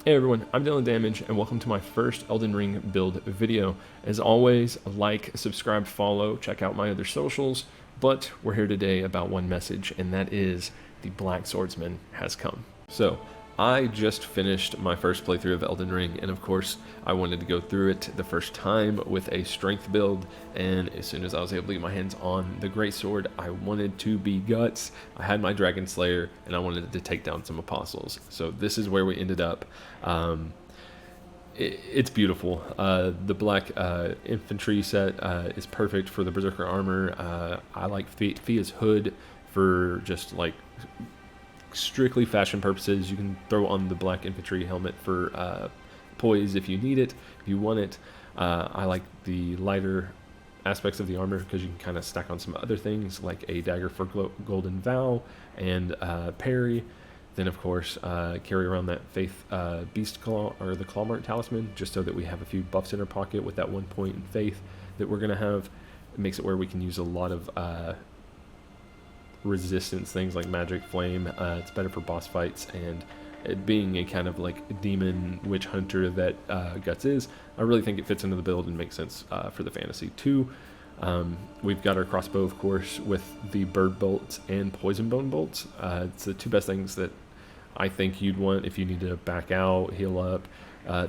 Hey everyone, I'm Dylan Damage, and welcome to my first Elden Ring build video. As always, like, subscribe, follow, check out my other socials, but we're here today about one message, and that is the Black Swordsman has come. So, I just finished my first playthrough of Elden Ring, and of course, I wanted to go through it the first time with a strength build, and as soon as I was able to get my hands on the greatsword, I wanted to be guts. I had my Dragon Slayer, and I wanted to take down some apostles. So this is where we ended up. It's beautiful. The black infantry set is perfect for the Berserker armor. I like Fia's hood for just like strictly fashion purposes. You can throw on the black infantry helmet for poise if you need it, if you want it. I like the lighter aspects of the armor because you can kind of stack on some other things like a dagger for golden vow and parry. Then of course carry around that faith beast claw or the claw mark talisman just so that we have a few buffs in our pocket with that 1 point in faith that we're gonna have. It makes it where we can use a lot of resistance things like magic flame. It's better for boss fights, and it being a kind of like demon witch hunter that Guts is, I really think it fits into the build and makes sense for the fantasy too. We've got our crossbow, of course, with the bird bolts and poison bone bolts. It's the two best things that I think you'd want if you need to back out, heal up,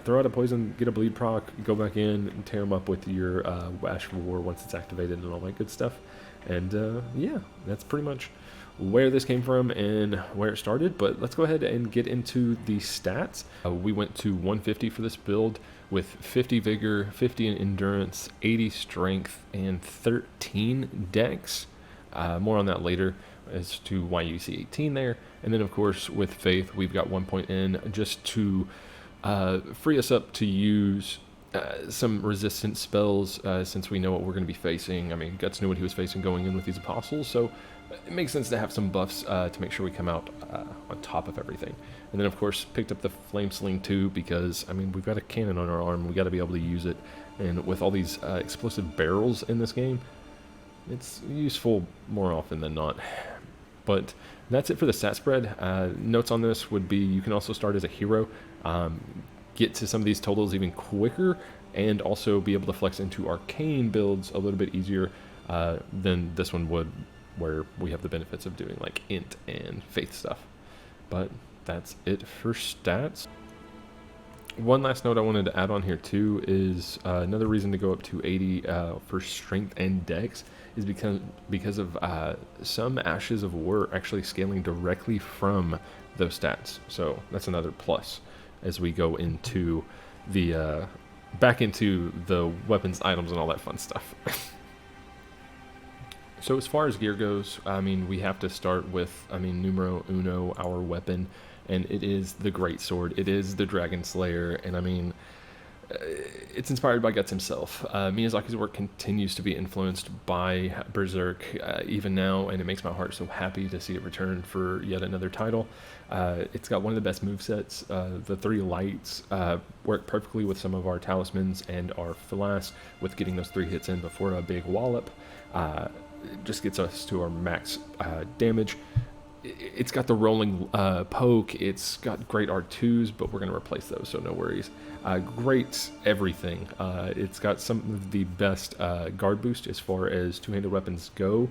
throw out a poison, get a bleed proc, go back in and tear them up with your Ash of War once it's activated and all that good stuff. And yeah, that's pretty much where this came from and where it started. But let's go ahead and get into the stats. We went to 150 for this build with 50 vigor, 50 in endurance, 80 strength, and 13 dex. More on that later as to why you see 18 there. And then of course with faith we've got 1 point in just to free us up to use some resistance spells since we know what we're going to be facing. I mean, Guts knew what he was facing going in with these apostles, so it makes sense to have some buffs to make sure we come out on top of everything. And then of course picked up the flame sling too because I mean we've got a cannon on our arm, we got to be able to use it, and with all these explosive barrels in this game, it's useful more often than not. But that's it for the stat spread. Notes on this would be you can also start as a hero, get to some of these totals even quicker, and also be able to flex into arcane builds a little bit easier than this one would, where we have the benefits of doing like int and faith stuff. But that's it for stats. One last note I wanted to add on here too is another reason to go up to 80 for strength and dex is because of some Ashes of War actually scaling directly from those stats. So that's another plus as we go into the back into the weapons, items, and all that fun stuff. So as far as gear goes, I mean, we have to start with, I mean, numero uno, our weapon, and it is the greatsword. It is the Dragon Slayer, and I mean, it's inspired by Guts himself. Miyazaki's work continues to be influenced by Berserk even now, and it makes my heart so happy to see it return for yet another title. It's got one of the best movesets. The 3 lights work perfectly with some of our talismans and our Flask with getting those 3 hits in before a big wallop. It just gets us to our max damage. It's got the rolling poke, it's got great R2s, but we're going to replace those, so no worries. Great everything. It's got some of the best guard boost as far as two-handed weapons go,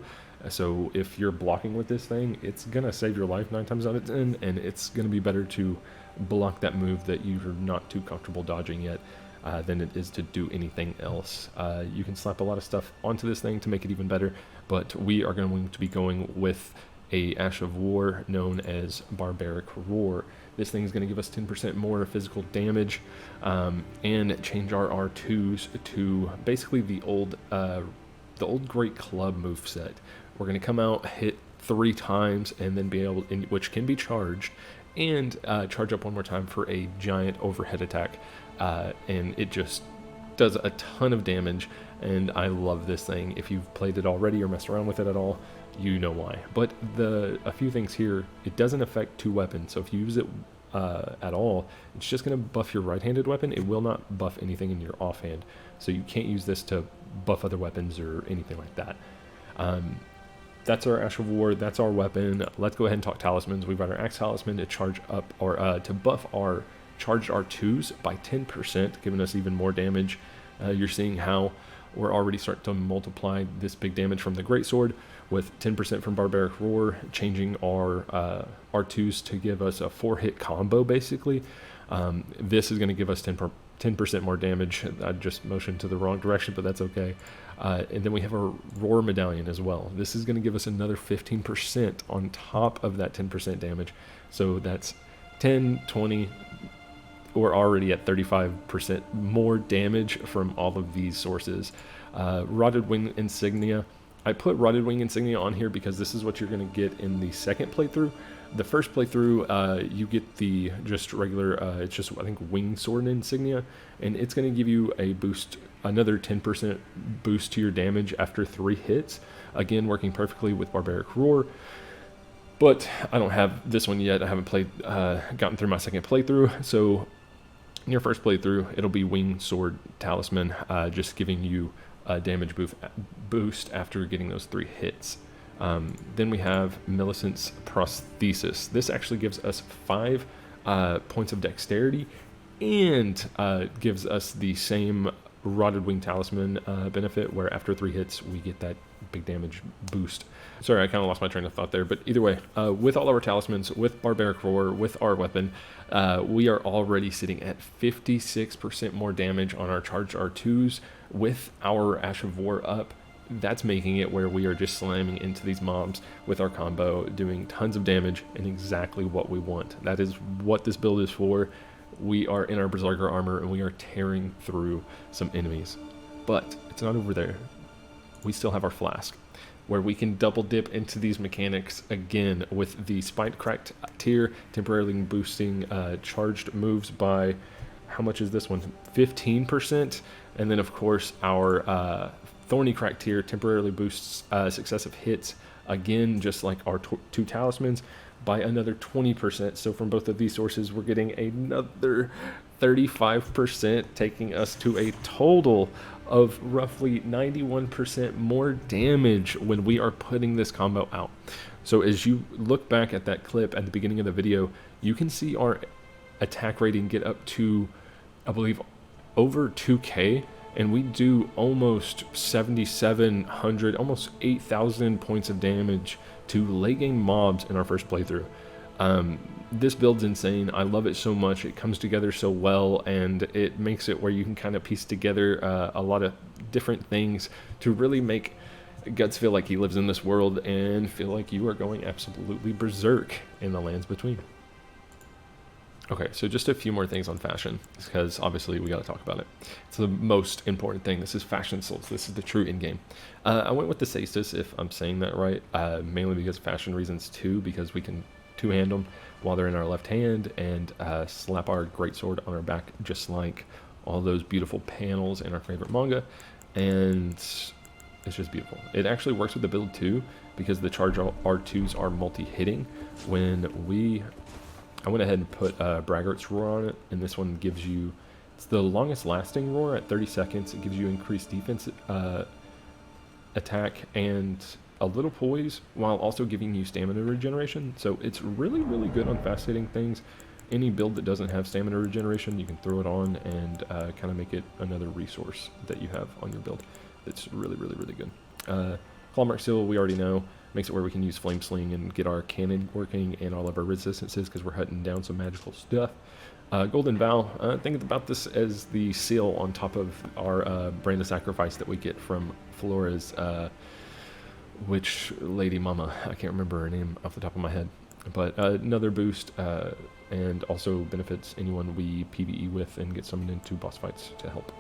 so if you're blocking with this thing, it's going to save your life 9 times out of 10, and it's going to be better to block that move that you're not too comfortable dodging yet than it is to do anything else. You can slap a lot of stuff onto this thing to make it even better, but we are going to be going with a Ash of War known as Barbaric Roar. This thing is going to give us 10% more physical damage and change our R2s to basically the old Great Club moveset. We're going to come out, hit 3 times, and then be able, which can be charged, and charge up 1 more time for a giant overhead attack, and it just does a ton of damage, and I love this thing. If you've played it already or messed around with it at all, you know why. But a few things here, it doesn't affect 2 weapons, so if you use it at all, it's just going to buff your right-handed weapon. It will not buff anything in your offhand, so you can't use this to buff other weapons or anything like that. That's our Ash of War, that's our weapon. Let's go ahead and talk talismans. We've got our Axe Talisman to charge up, or to buff our charged R2s by 10%, giving us even more damage. You're seeing how we're already starting to multiply this big damage from the Greatsword with 10% from Barbaric Roar, changing our R2s to give us a 4-hit combo, basically. This is going to give us 10% more damage. I just motioned to the wrong direction, but that's okay. And then we have a Roar Medallion as well. This is going to give us another 15% on top of that 10% damage. So that's 10, 20, we're already at 35% more damage from all of these sources. Rotted Wing Insignia. I put Rotted Wing Insignia on here because this is what you're going to get in the second playthrough. The first playthrough, you get the just regular, it's just, I think, Wing Sword Insignia, and it's going to give you a boost, another 10% boost to your damage after 3 hits. Again, working perfectly with Barbaric Roar. But I don't have this one yet. I haven't gotten through my second playthrough. So in your first playthrough, it'll be Wing Sword Talisman, just giving you a damage boost after getting those 3 hits. Then we have Millicent's Prosthesis. This actually gives us 5 points of dexterity and gives us the same Rotted Wing Talisman benefit, where after 3 hits we get that big damage boost. Sorry, I kind of lost my train of thought there, but either way, with all of our talismans, with Barbaric Roar, with our weapon, we are already sitting at 56% more damage on our charged R2s with our Ash of War up. That's making it where we are just slamming into these mobs with our combo, doing tons of damage and exactly what we want. That is what this build is for. We are in our Berserker armor and we are tearing through some enemies. But it's not over there. We still have our Flask, where we can double dip into these mechanics again with the Spite Cracked tier, temporarily boosting charged moves by, how much is this one? 15%. And then of course our Thorny Crack tier temporarily boosts successive hits, again just like our 2 talismans, by another 20%. So from both of these sources we're getting another 35%, taking us to a total of roughly 91% more damage when we are putting this combo out. So as you look back at that clip at the beginning of the video, you can see our attack rating get up to, I believe, over 2k, and we do almost 7,700, almost 8,000 points of damage to late game mobs in our first playthrough. This build's insane. I love it so much. It comes together so well, and it makes it where you can kind of piece together a lot of different things to really make Guts feel like he lives in this world and feel like you are going absolutely berserk in the lands between. Okay, so just a few more things on fashion, because obviously we got to talk about it. It's the most important thing. This is Fashion Souls. This is the true in-game. I went with the Cestus, if I'm saying that right, mainly because of fashion reasons too, because we can two-hand them while they're in our left hand and slap our greatsword on our back, just like all those beautiful panels in our favorite manga, and it's just beautiful. It actually works with the build too, because the charge R2s are multi-hitting. I went ahead and put Braggart's Roar on it, and this one gives you, it's the longest lasting roar at 30 seconds. It gives you increased defense attack and a little poise, while also giving you stamina regeneration. So it's really, really good on fast hitting things. Any build that doesn't have stamina regeneration, you can throw it on and kind of make it another resource that you have on your build. It's really, really, really good. Clawmark Seal, we already know, makes it where we can use Flame Sling and get our cannon working and all of our resistances, because we're hunting down some magical stuff. Golden Vow, think about this as the seal on top of our Brand of Sacrifice that we get from Flora's, which Lady Mama, I can't remember her name off the top of my head, but another boost, and also benefits anyone we PvE with and get summoned into boss fights to help.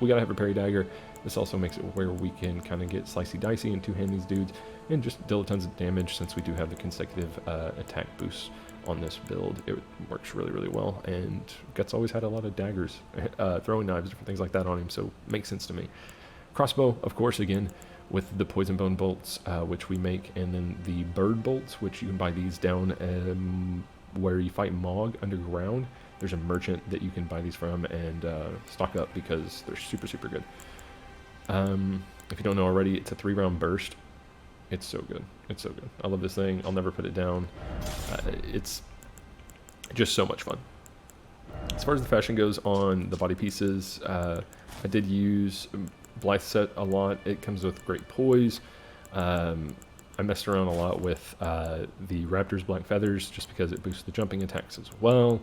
We gotta have a Parry Dagger. This also makes it where we can kind of get slicey dicey and two-hand these dudes and just deal tons of damage, since we do have the consecutive attack boosts on this build. It works really, really well, and Guts always had a lot of daggers, throwing knives, different things like that on him, so it makes sense to me. Crossbow, of course, again, with the Poison Bone bolts, which we make, and then the Bird bolts, which you can buy these down where you fight Mog underground. There's a merchant that you can buy these from and stock up, because they're super, super good. If you don't know already, it's a 3-round burst. It's so good. It's so good. I love this thing. I'll never put it down. It's just so much fun. As far as the fashion goes on the body pieces, I did use Blythe set a lot. It comes with great poise. I messed around a lot with the Raptor's Black Feathers just because it boosts the jumping attacks as well.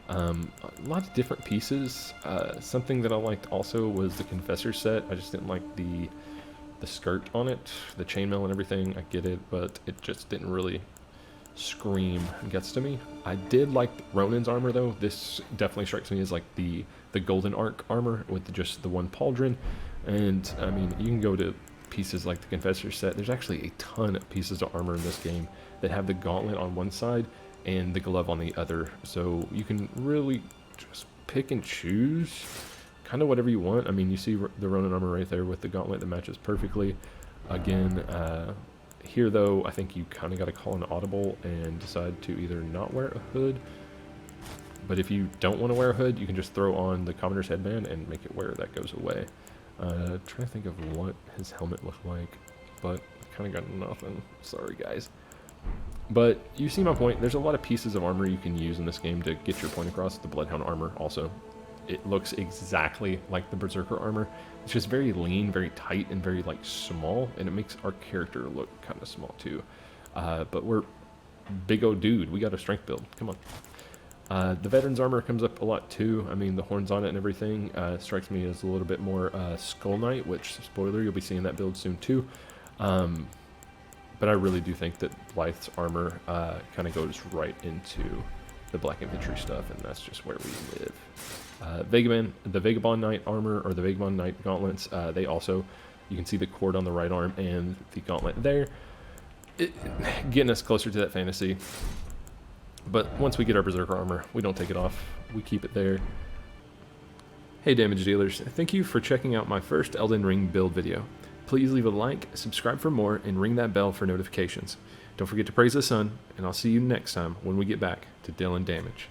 A lot of different pieces. Something that I liked also was the Confessor set. I just didn't like the skirt on it, the chainmail and everything. I get it, but it just didn't really scream guts to me. I did like Ronin's armor though. This definitely strikes me as like the Golden Arc armor with just the one pauldron. And I mean, you can go to pieces like the Confessor set. There's actually a ton of pieces of armor in this game that have the gauntlet on one side and the glove on the other. So you can really just pick and choose kind of whatever you want. I mean, you see the Ronin armor right there with the gauntlet that matches perfectly. Again, here though, I think you kind of got to call an audible and decide to either not wear a hood. But if you don't want to wear a hood, you can just throw on the Commoner's headband and make it where that goes away. Trying to think of what his helmet looked like, but I kind of got nothing. Sorry, guys. But you see my point. There's a lot of pieces of armor you can use in this game to get your point across. The Bloodhound armor also. It looks exactly like the Berserker armor. It's just very lean, very tight, and very like small, and it makes our character look kind of small too. But we're big old dude. We got a strength build. Come on. The Veteran's armor comes up a lot too. I mean, the horns on it and everything strikes me as a little bit more Skull Knight, which, spoiler, you'll be seeing that build soon too. But I really do think that Blythe's armor kind of goes right into the Black Infantry stuff, and that's just where we live. The Vagabond Knight armor, or the Vagabond Knight gauntlets, they also, you can see the cord on the right arm and the gauntlet there. Getting us closer to that fantasy. But once we get our Berserker armor, we don't take it off. We keep it there. Hey damage dealers, thank you for checking out my first Elden Ring build video. Please leave a like, subscribe for more, and ring that bell for notifications. Don't forget to praise the sun, and I'll see you next time when we get back to dealing damage.